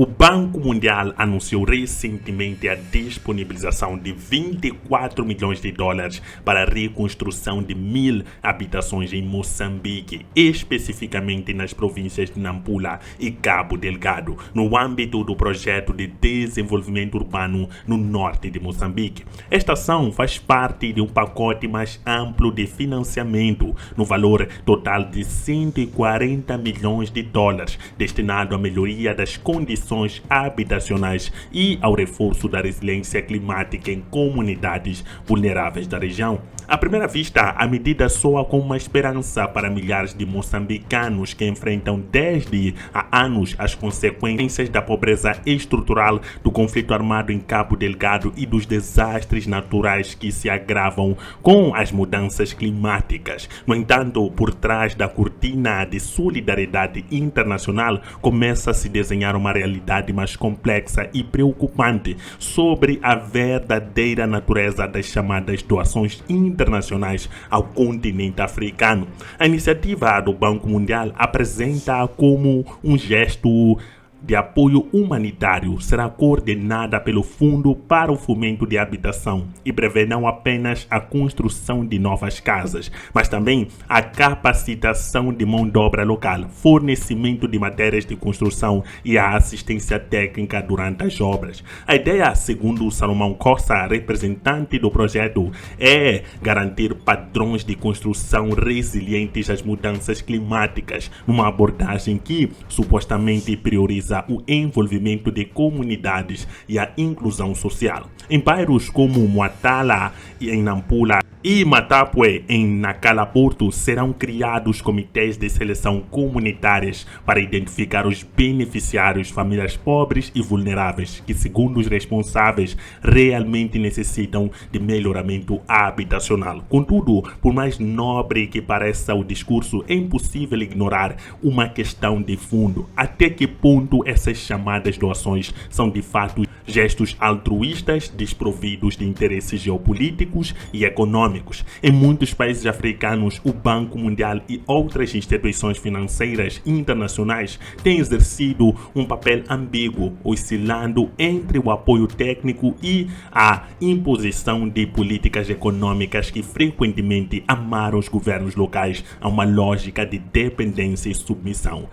O Banco Mundial anunciou recentemente a disponibilização de 24 milhões de dólares para a reconstrução de 1.000 habitações em Moçambique, especificamente nas províncias de Nampula e Cabo Delgado, no âmbito do projeto de desenvolvimento urbano no norte de Moçambique. Esta ação faz parte de um pacote mais amplo de financiamento, no valor total de 140 milhões de dólares, destinado à melhoria das condições habitacionais e ao reforço da resiliência climática em comunidades vulneráveis da região. À primeira vista, a medida soa como uma esperança para milhares de moçambicanos que enfrentam desde há anos as consequências da pobreza estrutural, do conflito armado em Cabo Delgado e dos desastres naturais que se agravam com as mudanças climáticas. No entanto, por trás da cortina de solidariedade internacional, começa a se desenhar uma realidade mais complexa e preocupante sobre a verdadeira natureza das chamadas doações internacionais ao continente africano. A iniciativa do Banco Mundial apresenta como um gesto de apoio humanitário, será coordenada pelo Fundo para o Fomento de Habitação e prevê não apenas a construção de novas casas, mas também a capacitação de mão de obra local, fornecimento de matérias de construção e a assistência técnica durante as obras. A ideia, segundo Salomão Costa, representante do projeto, é garantir padrões de construção resilientes às mudanças climáticas, numa abordagem que supostamente prioriza o envolvimento de comunidades e a inclusão social. Em bairros como Muatala e em Nampula e Matapue, em Nacala Porto, serão criados comitês de seleção comunitárias para identificar os beneficiários, famílias pobres e vulneráveis, que, segundo os responsáveis, realmente necessitam de melhoramento habitacional. Contudo, por mais nobre que pareça o discurso, é impossível ignorar uma questão de fundo. Até que ponto essas chamadas doações são de fato gestos altruístas desprovidos de interesses geopolíticos e econômicos? Em muitos países africanos, o Banco Mundial e outras instituições financeiras internacionais têm exercido um papel ambíguo, oscilando entre o apoio técnico e a imposição de políticas econômicas que frequentemente amarram os governos locais a uma lógica de dependência e submissão.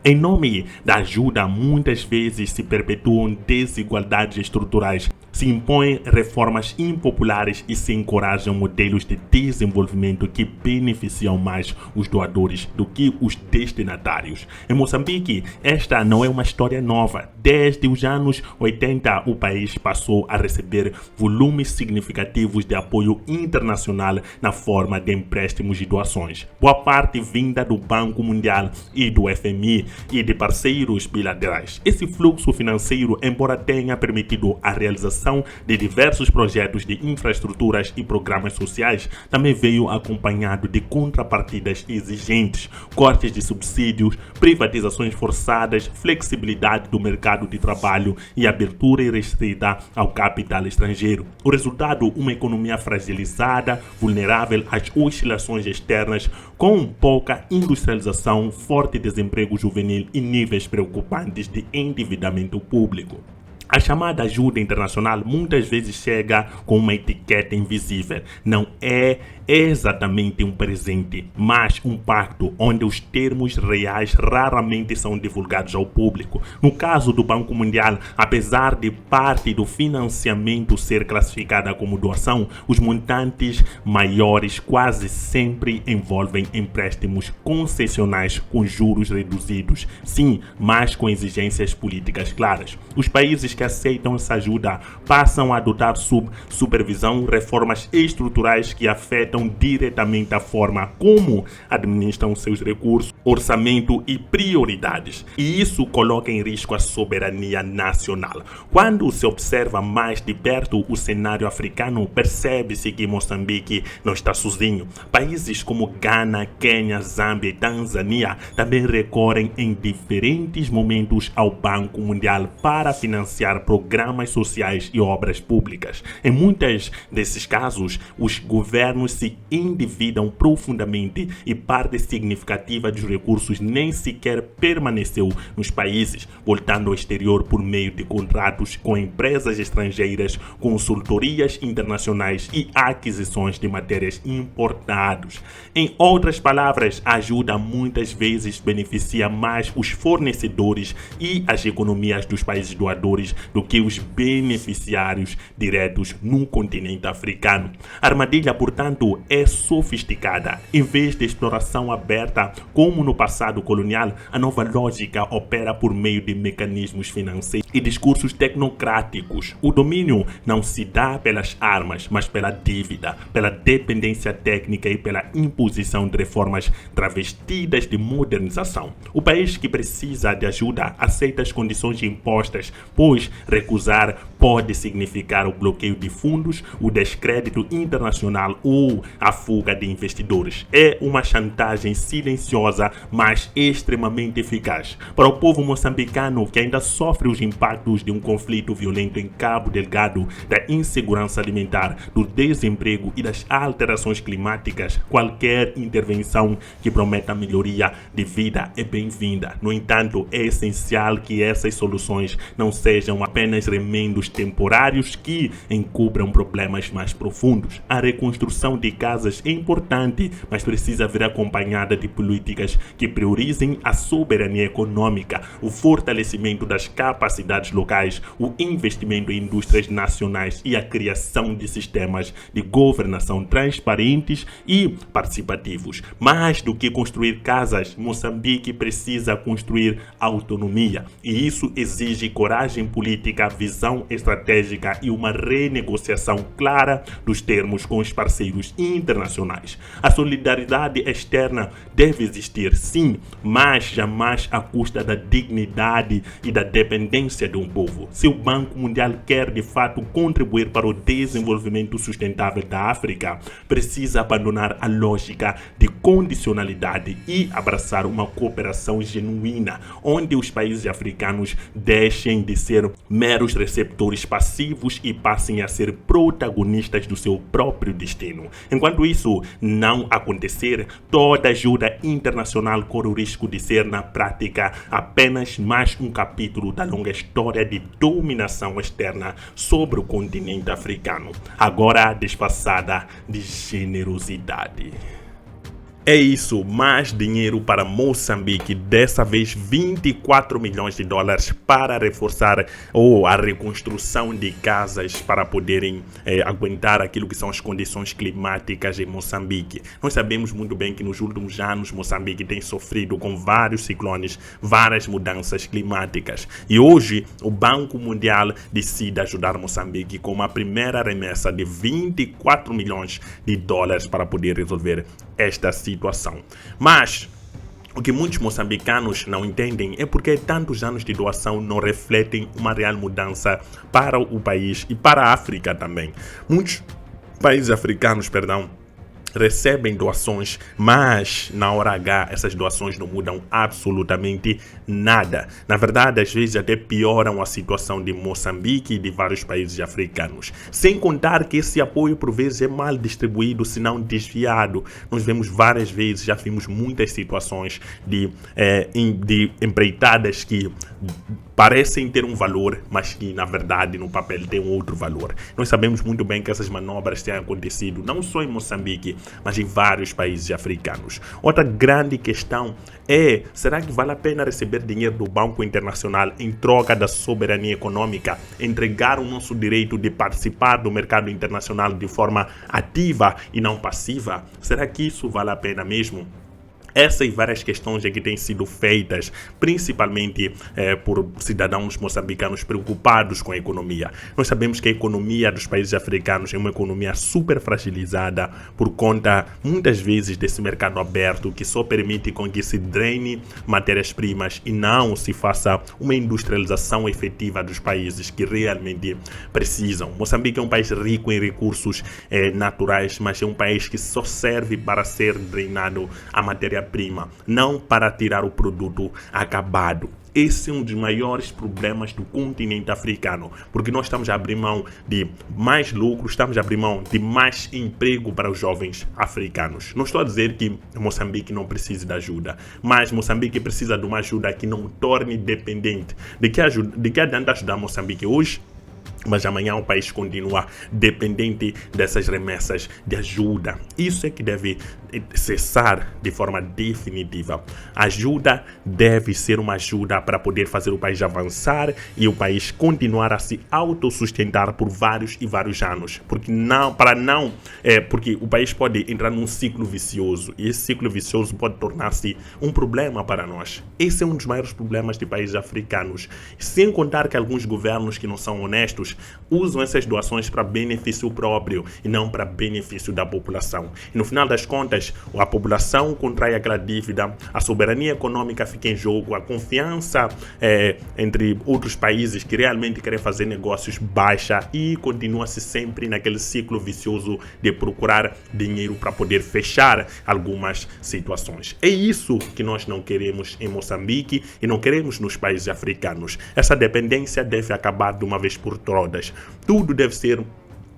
Em nome da ajuda, muitas vezes se perpetuam desigualdades estruturais, se impõem reformas impopulares e se encorajam modelos de desenvolvimento que beneficiam mais os doadores do que os destinatários. Em Moçambique, esta não é uma história nova. Desde os anos 80, o país passou a receber volumes significativos de apoio internacional na forma de empréstimos e doações. Boa parte vinda do Banco Mundial e do FMI e de parceiros bilaterais. Esse fluxo financeiro, embora tenha permitido a realização de diversos projetos de infraestruturas e programas sociais, também veio acompanhado de contrapartidas exigentes, cortes de subsídios, privatizações forçadas, flexibilidade do mercado de trabalho e abertura irrestrita ao capital estrangeiro. O resultado, uma economia fragilizada, vulnerável às oscilações externas, com pouca industrialização, forte desemprego juvenil e níveis preocupantes de endividamento público. A chamada ajuda internacional muitas vezes chega com uma etiqueta invisível. Não é exatamente um presente, mas um pacto onde os termos reais raramente são divulgados ao público. No caso do Banco Mundial, apesar de parte do financiamento ser classificada como doação, os montantes maiores quase sempre envolvem empréstimos concessionais com juros reduzidos. Sim, mas com exigências políticas claras. Os países que aceitam essa ajuda passam a adotar sob supervisão reformas estruturais que afetam diretamente a forma como administram seus recursos, orçamento e prioridades. E isso coloca em risco a soberania nacional. Quando se observa mais de perto o cenário africano, percebe-se que Moçambique não está sozinho. Países como Ghana, Quênia, Zâmbia e Tanzânia também recorrem em diferentes momentos ao Banco Mundial para financiar programas sociais e obras públicas. Em muitos desses casos, os governos se endividam profundamente e parte significativa dos recursos nem sequer permaneceu nos países, voltando ao exterior por meio de contratos com empresas estrangeiras, consultorias internacionais e aquisições de matérias importadas. Em outras palavras, a ajuda muitas vezes beneficia mais os fornecedores e as economias dos países doadores do que os beneficiários diretos no continente africano. A armadilha, portanto, é sofisticada. Em vez de exploração aberta, como no passado colonial, a nova lógica opera por meio de mecanismos financeiros e discursos tecnocráticos. O domínio não se dá pelas armas, mas pela dívida, pela dependência técnica e pela imposição de reformas travestidas de modernização. O país que precisa de ajuda aceita as condições impostas, pois recusar pode significar o bloqueio de fundos, o descrédito internacional ou a fuga de investidores. É uma chantagem silenciosa, mas extremamente eficaz. Para o povo moçambicano, que ainda sofre os impactos de um conflito violento em Cabo Delgado, da insegurança alimentar, do desemprego e das alterações climáticas, qualquer intervenção que prometa melhoria de vida é bem-vinda. No entanto, é essencial que essas soluções não sejam apenas remendos temporários que encubram problemas mais profundos. A reconstrução de casas é importante, mas precisa vir acompanhada de políticas que priorizem a soberania econômica, o fortalecimento das capacidades locais, o investimento em indústrias nacionais e a criação de sistemas de governação transparentes e participativos. Mais do que construir casas, Moçambique precisa construir autonomia, e isso exige coragem política, visão estratégica e uma renegociação clara dos termos com os parceiros internacionais. A solidariedade externa deve existir, sim, mas jamais à custa da dignidade e da dependência de um povo. Se o Banco Mundial quer de fato contribuir para o desenvolvimento sustentável da África, precisa abandonar a lógica de condicionalidade e abraçar uma cooperação genuína, onde os países africanos deixem de ser meros receptores passivos e passem a ser protagonistas do seu próprio destino. Enquanto isso não acontecer, toda ajuda internacional corre o risco de ser, na prática, apenas mais um capítulo da longa história de dominação externa sobre o continente africano, agora disfarçada de generosidade. É isso, mais dinheiro para Moçambique, dessa vez 24 milhões de dólares para reforçar a reconstrução de casas para poderem aguentar aquilo que são as condições climáticas em Moçambique. Nós sabemos muito bem que nos últimos anos Moçambique tem sofrido com vários ciclones, várias mudanças climáticas, e hoje o Banco Mundial decide ajudar Moçambique com uma primeira remessa de 24 milhões de dólares para poder resolver esta situação. Mas o que muitos moçambicanos não entendem é porque tantos anos de doação não refletem uma real mudança para o país e para a África também. Muitos países africanos, recebem doações, mas na hora H essas doações não mudam absolutamente nada. Na verdade, às vezes até pioram a situação de Moçambique e de vários países africanos. Sem contar que esse apoio por vezes é mal distribuído, se não desviado. Nós vemos várias vezes, já vimos muitas situações de empreitadas que parecem ter um valor, mas que na verdade no papel tem um outro valor. Nós sabemos muito bem que essas manobras têm acontecido não só em Moçambique, mas em vários países africanos. Outra grande questão é: será que vale a pena receber dinheiro do Banco Internacional em troca da soberania econômica, entregar o nosso direito de participar do mercado internacional de forma ativa e não passiva? Será que isso vale a pena mesmo? Essas e várias questões que têm sido feitas, principalmente por cidadãos moçambicanos preocupados com a economia. Nós sabemos que a economia dos países africanos é uma economia super fragilizada por conta, muitas vezes, desse mercado aberto que só permite com que se drene matérias-primas e não se faça uma industrialização efetiva dos países que realmente precisam. Moçambique é um país rico em recursos naturais, mas é um país que só serve para ser drenado a matéria-prima, não para tirar o produto acabado. Esse é um dos maiores problemas do continente africano, porque nós estamos a abrir mão de mais lucro, estamos a abrir mão de mais emprego para os jovens africanos. Não estou a dizer que Moçambique não precisa de ajuda, mas Moçambique precisa de uma ajuda que não torne dependente. De que adianta ajudar Moçambique hoje, mas amanhã o país continua dependente dessas remessas de ajuda? Isso é que deve cessar de forma definitiva. A ajuda deve ser uma ajuda para poder fazer o país avançar e o país continuar a se autossustentar por vários e vários anos. Porque o país pode entrar num ciclo vicioso e esse ciclo vicioso pode tornar-se um problema para nós. Esse é um dos maiores problemas de países africanos. Sem contar que alguns governos que não são honestos usam essas doações para benefício próprio e não para benefício da população. E no final das contas, a população contrai aquela dívida, a soberania econômica fica em jogo, a confiança entre outros países que realmente querem fazer negócios baixa e continua-se sempre naquele ciclo vicioso de procurar dinheiro para poder fechar algumas situações. É isso que nós não queremos em Moçambique e não queremos nos países africanos. Essa dependência deve acabar de uma vez por todas. Tudo deve ser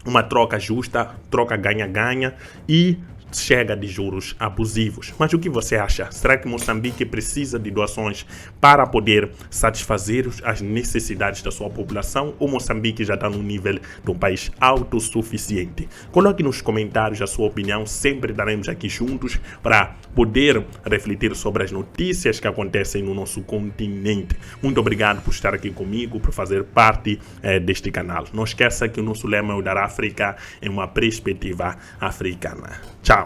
uma troca justa, troca ganha-ganha e chega de juros abusivos. Mas o que você acha? Será que Moçambique precisa de doações para poder satisfazer as necessidades da sua população, ou Moçambique já está no nível de um país autossuficiente? Coloque nos comentários a sua opinião, sempre estaremos aqui juntos para poder refletir sobre as notícias que acontecem no nosso continente. Muito obrigado por estar aqui comigo, por fazer parte deste canal. Não esqueça que o nosso lema é o dar África em uma perspectiva africana. Tchau!